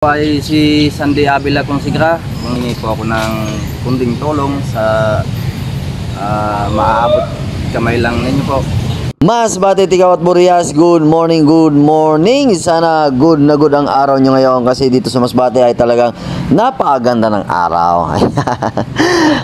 Ay si Sandy Avila Consigra, humingi po ako ng kunting tulong sa maaabot kamay lang ninyo po. Masbate, Tigawat, Burias, good morning, good morning. Sana good na good ang araw nyo ngayon kasi dito sa Masbate ay talagang napakaganda ng araw.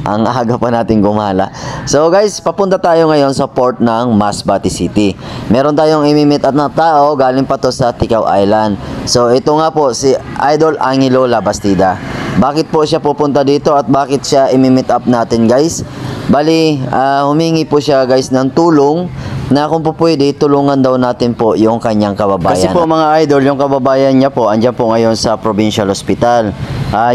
Ang aga pa natin gumala. So guys, papunta tayo ngayon sa port ng Masbate City. Meron tayong imimit at na tao, galing pa to sa Ticao Island. So ito nga po si Idol Angelo Labastida. Bakit po siya pupunta dito at bakit siya imimit up natin guys? Bali, humingi po siya guys ng tulong na kung po pwede, tulungan daw natin po yung kanyang kababayan. Kasi po mga idol, yung kababayan niya po, andyan po ngayon sa Provincial Hospital.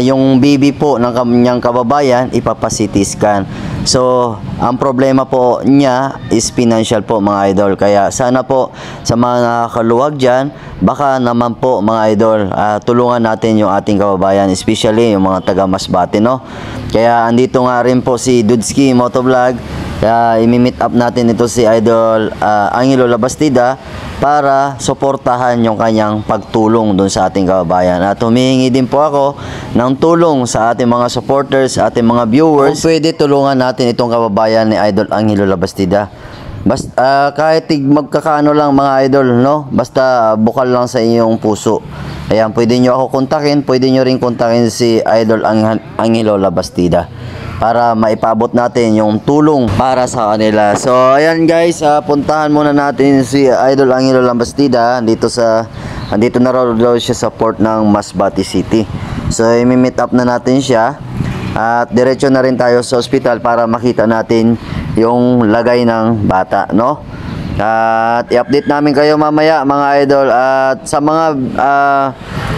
Yung baby po ng kanyang kababayan, ipapa-CT scan. So, ang problema po niya is financial po mga idol. Kaya sana po sa mga nakakaluwag dyan, baka naman po mga idol, tulungan natin yung ating kababayan, especially yung mga taga Masbate, no? Kaya andito nga rin po si Dudski Motovlog. Kaya imi-meet up natin ito si Idol Angelo Labastida para suportahan yung kanyang pagtulong doon sa ating kababayan. At humihingi din po ako ng tulong sa ating mga supporters, ating mga viewers. Kung pwede tulungan natin itong kababayan ni Idol Angelo Labastida. Basta kahit magkakaano lang mga idol, no? Basta bukal lang sa inyong puso. Ayan, pwede nyo ako kontakin, pwede nyo rin kontakin si Idol Angelo Labastida para maipabot natin yung tulong para sa kanila. So ayan guys, puntahan muna natin si Idol Angelo Labastida. Andito na raw siya sa port ng Masbate City. So i-meet up na natin siya at diretso na rin tayo sa ospital para makita natin yung lagay ng bata, no? At i-update namin kayo mamaya mga idol. At sa mga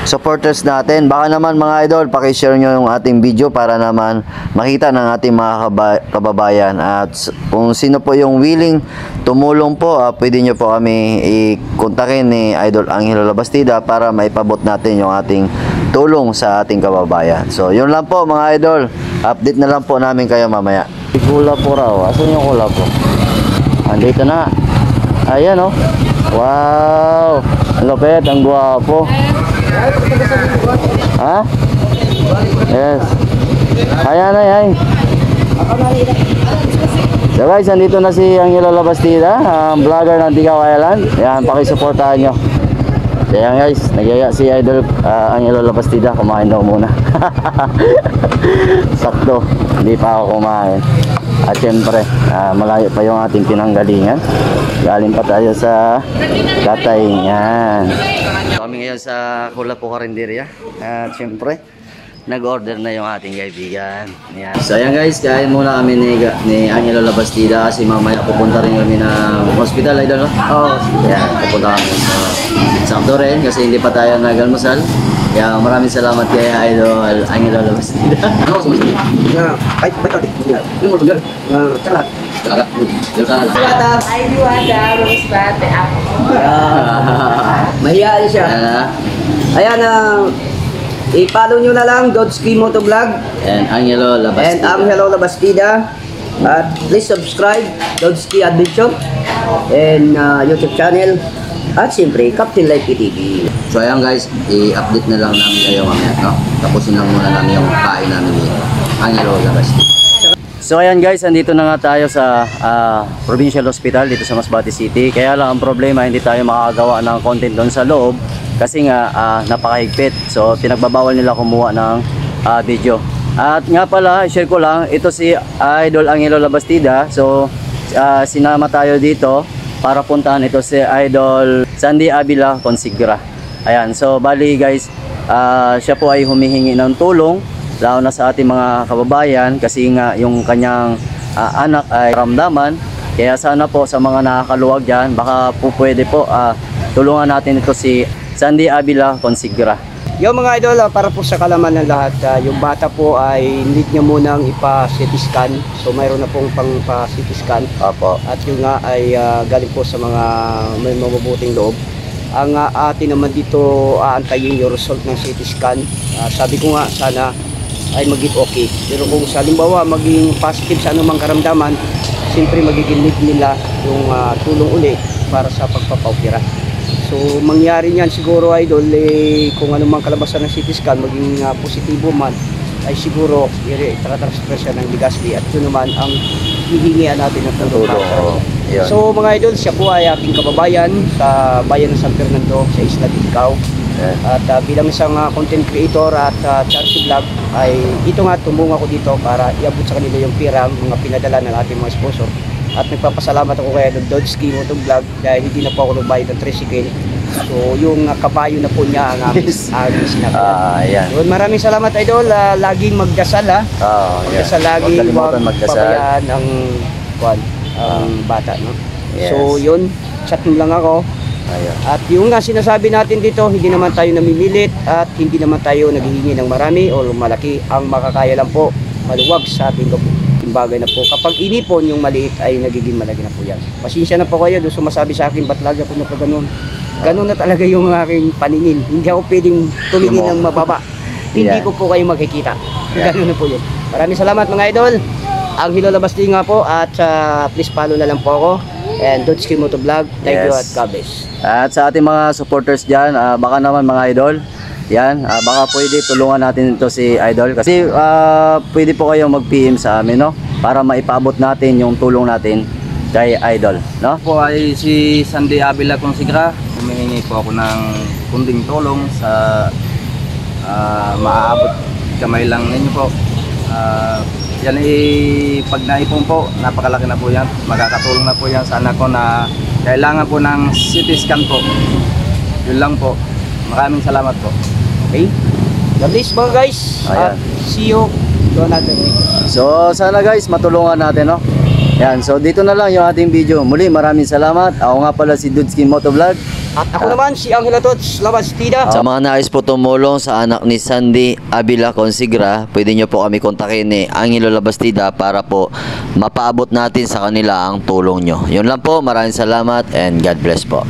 supporters natin, baka naman mga idol, pakishare nyo yung ating video para naman makita ng ating mga kababayan. At kung sino po yung willing tumulong po, pwede nyo po kami i-kontakin ni Idol Angelo Labastida para maipabot natin yung ating tulong sa ating kababayan. So yun lang po mga idol, update na lang po namin kayo mamaya. Kula po raw, asan yung kula po? Andito na. Ayan oh. Wow, ang lupit, ang guwapo. Ha? Yes. Ayan ay. So guys, andito na si Angelo Labastida, vlogger ng Ticao Island. Ayan, pakisuportahan nyo. Ayan guys, nagyaya si Idol Angelo Labastida, kumain daw muna. Sakto, hindi pa ako kumain. At syempre, malayo pa yung ating pinanggalingan. Galing pa tayo sa Gatay. Yan. Kami ngayon sa Kulapo Karinderya. At syempre, nag-order na yung ating kaibigan. Yan. So ayan guys, kain muna kami ni Angelo Labastida kasi mamaya pupunta rin kami ng hospital, idol, no? Oo. Yan, pupunta kami sa sakto rin kasi hindi pa tayo nag-almusal. Kaya maraming salamat kay Idol Angelo Labastida. Ay, ba't ito? Yung mga salat. Salat. Ay, diwata, Masbate ako. Mahiyaan siya. Ayan, i-follow nyo na lang Dodski Motovlog And Angelo Labastida. and Angelo Labastida. At please subscribe Dodski Adventure and YouTube channel. At siyempre, Captain Life TV. So ayan guys, i-update na lang namin kayo mamaya, no? Tapusin lang muna namin yung kain namin ni Angelo Labastida. So ayan guys, andito na nga tayo sa Provincial Hospital dito sa Masbate City. Kaya lang ang problema, hindi tayo makagawa ng content doon sa loob kasi nga napakahigpit. So pinagbabawal nila kumuha ng video. At nga pala, share ko lang, ito si Idol Angelo Labastida. So sinama tayo dito para puntahan ito si Idol Sandy Avila Consigra. Ayan, so bali guys, siya po ay humihingi ng tulong lalo na sa ating mga kababayan kasi nga yung kanyang anak ay ramdaman. Kaya sana po sa mga nakakaluwag dyan, baka po pwede po tulungan natin ito si Sandy Avila Consigra. Yung mga idol, para po sa kalaman ng lahat, yung bata po ay need niya munang ipa-CT scan. So mayroon na pong pang-CT scan. Opo. At yung nga ay galing po sa mga may mabubuting loob. Ang atin naman dito aantayin yung result ng CT scan. Sabi ko nga sana ay maging okay. Pero kung sa halimbawa maging positive sa anumang karamdaman, siyempre magiging need nila yung tulong uli para sa pagpapaupira. So So mangyari niyan siguro idol kung anong mang kalabasan ng CT scan maging positibo man ay siguro i-transfer siya ng Legazpi at yun naman ang hihingian natin ng tulong. Yun. So mga idol, siya po ay ating kababayan sa bayan ng San Fernando sa Isla Tigao. At bilang isang content creator at charity vlog ay ito nga tumulong ako dito para iabot sa kanila yung pirang mga pinadala ng ating mga sponsor. At nagpapasalamat ako kay Dodski Motovlog dahil hindi na po ako nagbayad ng tricycle. So yung kabayo na po niya ang aming sinakyan. Yan. Yun, maraming salamat idol. Laging magdasal magdasal lagi. Huwag kalimutan magdasal. Pabayaan ang bata. No? Yes. So yun, chat mo lang ako. Ayan. At yung nga sinasabi natin dito, hindi naman tayo namimilit at hindi naman tayo naghihingi ng marami o malaki. Ang makakaya lang po, maluwag sa ating bagay na po. Kapag inipon yung maliit ay nagiging malaki na po yan. Pasensya na po kayo doon sumasabi sa akin, ba't lagi ako napaganon? Ganon na talaga yung aking paningin. Hindi ako pwedeng tumingin ng mababa. Hindi ko po kayo makikita. Ganon na po yun. Maraming salamat mga idol. Ang Hilo Labasti nga po at please follow na lang po ako. And Dodski Motovlog. Thank you at God bless. At sa ating mga supporters dyan, baka naman mga idol, yan, baka pwede tulungan natin ito si Idol. Kasi pwede po kayong mag-PM sa amin, no? Para maipaabot natin yung tulong natin kay Idol, no? Po ay si Sandy Abila Consigra. Humihingi po ako ng kunting tulong sa maaabot kamay lang ninyo po. Yan pag naipon po, napakalaki na po yan. Magkakatulong na po yan sa anak ko na kailangan po ng CT scan po. Yun lang po. Maraming salamat po. Okay? God bless mga guys. Ayan. At see you to another week. So sana guys, matulungan natin, no? Yan, so dito na lang yung ating video. Muli, maraming salamat. Ako nga pala si Dodski Motovlog. At ako naman si Angela Tots Labastida. Sa mga nais po tumulong sa anak ni Sandy Abila Consigra, pwede nyo po kami kontakin ni Angelo Labastida para po mapaabot natin sa kanila ang tulong nyo. Yun lang po, maraming salamat and God bless po.